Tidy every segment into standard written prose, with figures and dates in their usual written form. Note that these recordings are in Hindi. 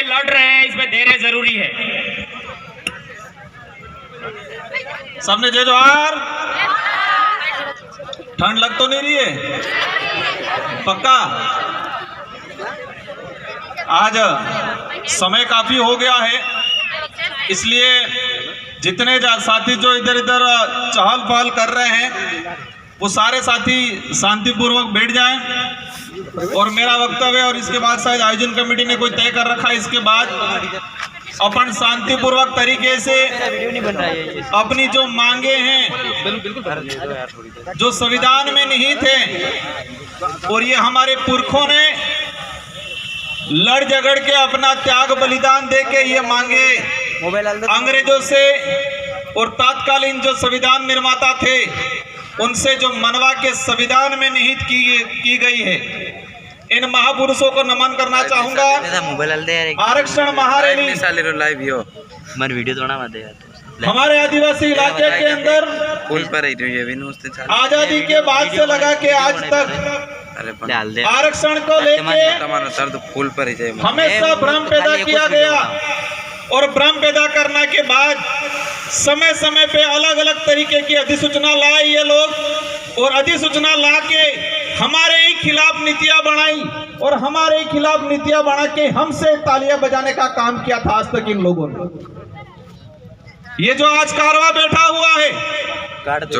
लड़ रहे हैं, इसमें धैर्य जरूरी है। सबने जय जोहार। ठंड लग तो नहीं रही है? पक्का? आज समय काफी हो गया है, इसलिए जितने साथी जो इधर इधर चहल पहल कर रहे हैं वो सारे साथी शांतिपूर्वक बैठ जाएं। और मेरा वक्तव्य और इसके बाद शायद आयोजन कमेटी ने कोई तय कर रखा है, इसके बाद अपन शांतिपूर्वक तरीके से अपनी जो मांगे हैं जो संविधान में निहित है, और ये हमारे पुरखों ने लड़ झगड़ के अपना त्याग बलिदान दे के ये मांगे अंग्रेजों से और तत्कालीन जो संविधान निर्माता थे उनसे जो मनवा के संविधान में निहित की गई है, इन महापुरुषों को नमन करना चाहूंगा। आरक्षण महारैली हमारे आदिवासी इलाके के अंदर आजादी के बाद से लगा के आज तक आरक्षण को लेकर हमेशा भ्रम पैदा किया गया, और भ्रम पैदा करने के बाद समय समय पे अलग अलग तरीके की अधिसूचना लाए ये लोग, और अधिसूचना ला के हमारे ही खिलाफ नीतियां बनाई, और हमारे ही खिलाफ नीतियां बना के हमसे तालियां बजाने का काम किया था आज तक इन लोगों ने। ये जो आज कारवा बैठा हुआ है,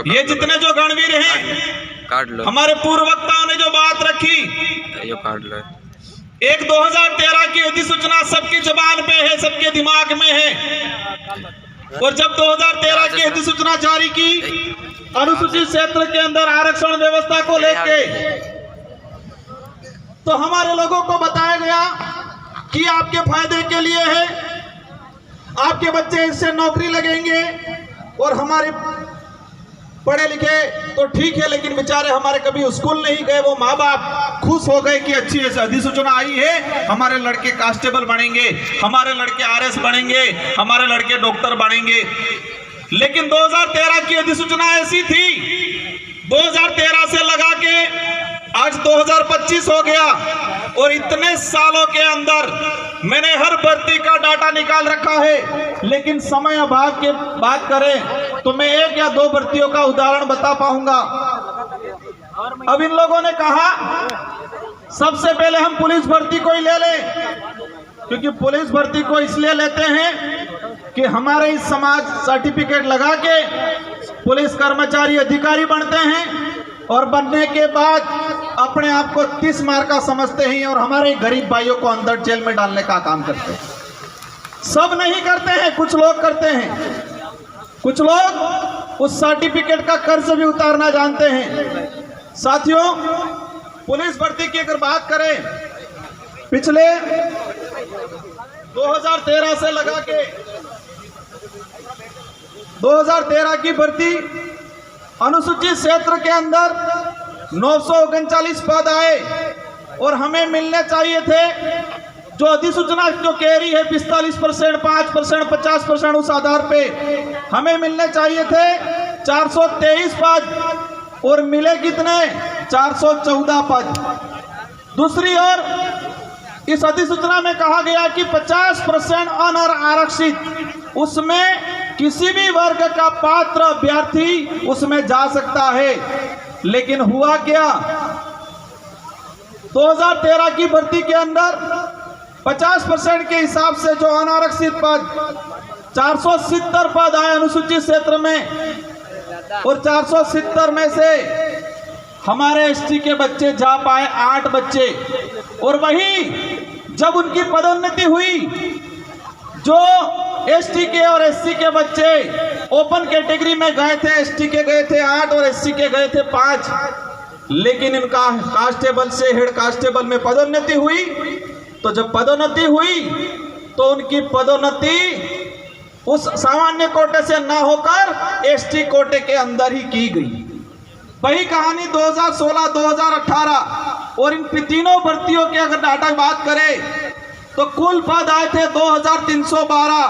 ये जितने जो गणवीर हैं, हमारे पूर्व वक्ताओं ने जो बात रखी, एक 2013 की अधिसूचना सबकी जुबान पे है, सबके दिमाग में है। और जब 2013 की अधिसूचना जारी की अनुसूचित क्षेत्र के अंदर आरक्षण व्यवस्था को लेके, तो हमारे लोगों को बताया गया कि आपके फायदे के लिए है, आपके बच्चे इससे नौकरी लगेंगे, और हमारे पढ़े लिखे तो ठीक है लेकिन बेचारे हमारे कभी स्कूल नहीं गए, वो माँ बाप खुश हो गए कि अच्छी अधिसूचना आई है, हमारे लड़के कांस्टेबल बनेंगे, हमारे लड़के आरएस बनेंगे, हमारे लड़के डॉक्टर बनेंगे। लेकिन 2013 की अधिसूचना ऐसी थी, 2013 से लगा के आज 2025 हो गया, और इतने सालों के अंदर मैंने हर भर्ती का डाटा निकाल रखा है, लेकिन समय अभाव की बात करें तो मैं 1 या 2 भर्तियों का उदाहरण बता पाऊंगा। अब इन लोगों ने कहा सबसे पहले हम पुलिस भर्ती को ही ले लें, क्योंकि पुलिस भर्ती को इसलिए लेते हैं कि हमारे इस समाज सर्टिफिकेट लगा के पुलिस कर्मचारी अधिकारी बनते हैं, और बनने के बाद अपने आप को 30 मार का समझते हैं, और हमारे गरीब भाइयों को अंदर जेल में डालने का काम करते हैं। सब नहीं करते हैं, कुछ लोग करते हैं, कुछ लोग उस सर्टिफिकेट का कर्ज भी उतारना जानते हैं। साथियों, पुलिस भर्ती की अगर बात करें, पिछले 2013 से लगा के 2013 की भर्ती अनुसूचित क्षेत्र के अंदर 939 पद आए, और हमें मिलने चाहिए थे जो अधिसूचना जो कह रही है 45%, 5%, 50%, उस आधार पे हमें मिलने चाहिए थे 423 पद, और मिले कितने? 414 पद। दूसरी ओर इस अधिसूचना में कहा गया कि 50% अनारक्षित, उसमें किसी भी वर्ग का पात्र अभ्यर्थी उसमें जा सकता है। लेकिन हुआ क्या? 2013 की भर्ती के अंदर 50% के हिसाब से जो अनारक्षित पद 470 पद आए अनुसूचित क्षेत्र में, और 470 में से हमारे एसटी के बच्चे जा पाए 8 बच्चे। और वही जब उनकी पदोन्नति हुई, जो एसटी के और एससी के बच्चे ओपन कैटेगरी में गए थे, एसटी के गए थे 8 और एससी के गए थे 5, लेकिन इनका कांस्टेबल से हेड कांस्टेबल में पदोन्नति हुई। तो जब पदोन्नति हुई तो उनकी पदोन्नति उस सामान्य कोटे से न होकर एसटी कोटे के अंदर ही की गई। वही कहानी 2016, 2018, और इन तीनों भर्तियों के अगर डाटा बात करें तो कुल पद आए थे 2312,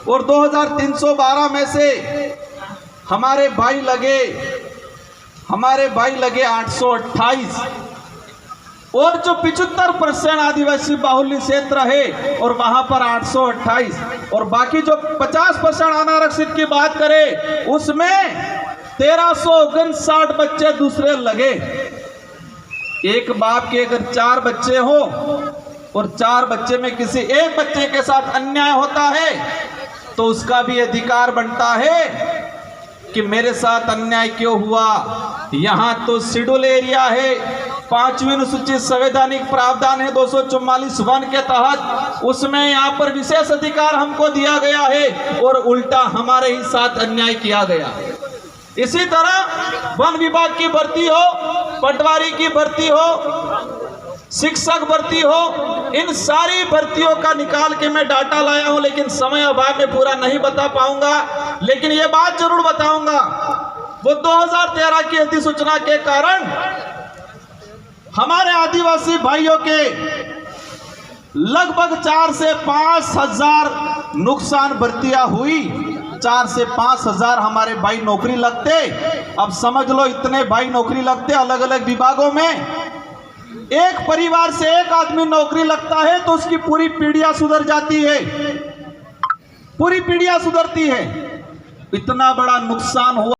और 2312 में से हमारे भाई लगे 828, और जो 75% आदिवासी बाहुल्य क्षेत्र है और वहां पर 828 और बाकी जो 50% अनारक्षित की बात करें उसमें 1359 बच्चे दूसरे लगे। एक बाप के अगर 4 बच्चे हो और 4 बच्चे में किसी एक बच्चे के साथ अन्याय होता है तो उसका भी अधिकार बनता है कि मेरे साथ अन्याय क्यों हुआ। यहाँ तो शेड्यूल एरिया है, 5वीं अनुसूचित संवैधानिक प्रावधान है 244(1) के तहत, उसमें यहाँ पर विशेष अधिकार हमको दिया गया है और उल्टा हमारे ही साथ अन्याय किया गया। इसी तरह वन विभाग की भर्ती हो, पटवारी की भर्ती हो, शिक्षक भर्ती हो, इन सारी भर्तियों का निकाल के मैं डाटा लाया हूं, लेकिन समय अभाव में पूरा नहीं बता पाऊंगा। लेकिन यह बात जरूर बताऊंगा, वो 2013 की अधिसूचना के कारण हमारे आदिवासी भाइयों के लगभग 4 से 5 हजार नुकसान भर्तियां हुई। 4 से 5 हजार हमारे भाई नौकरी लगते। अब समझ लो इतने भाई नौकरी लगते अलग अलग विभागों में। एक परिवार से एक आदमी नौकरी लगता है तो उसकी पूरी पीढ़ियां सुधर जाती है, पूरी पीढ़ियां सुधरती है। इतना बड़ा नुकसान हुआ।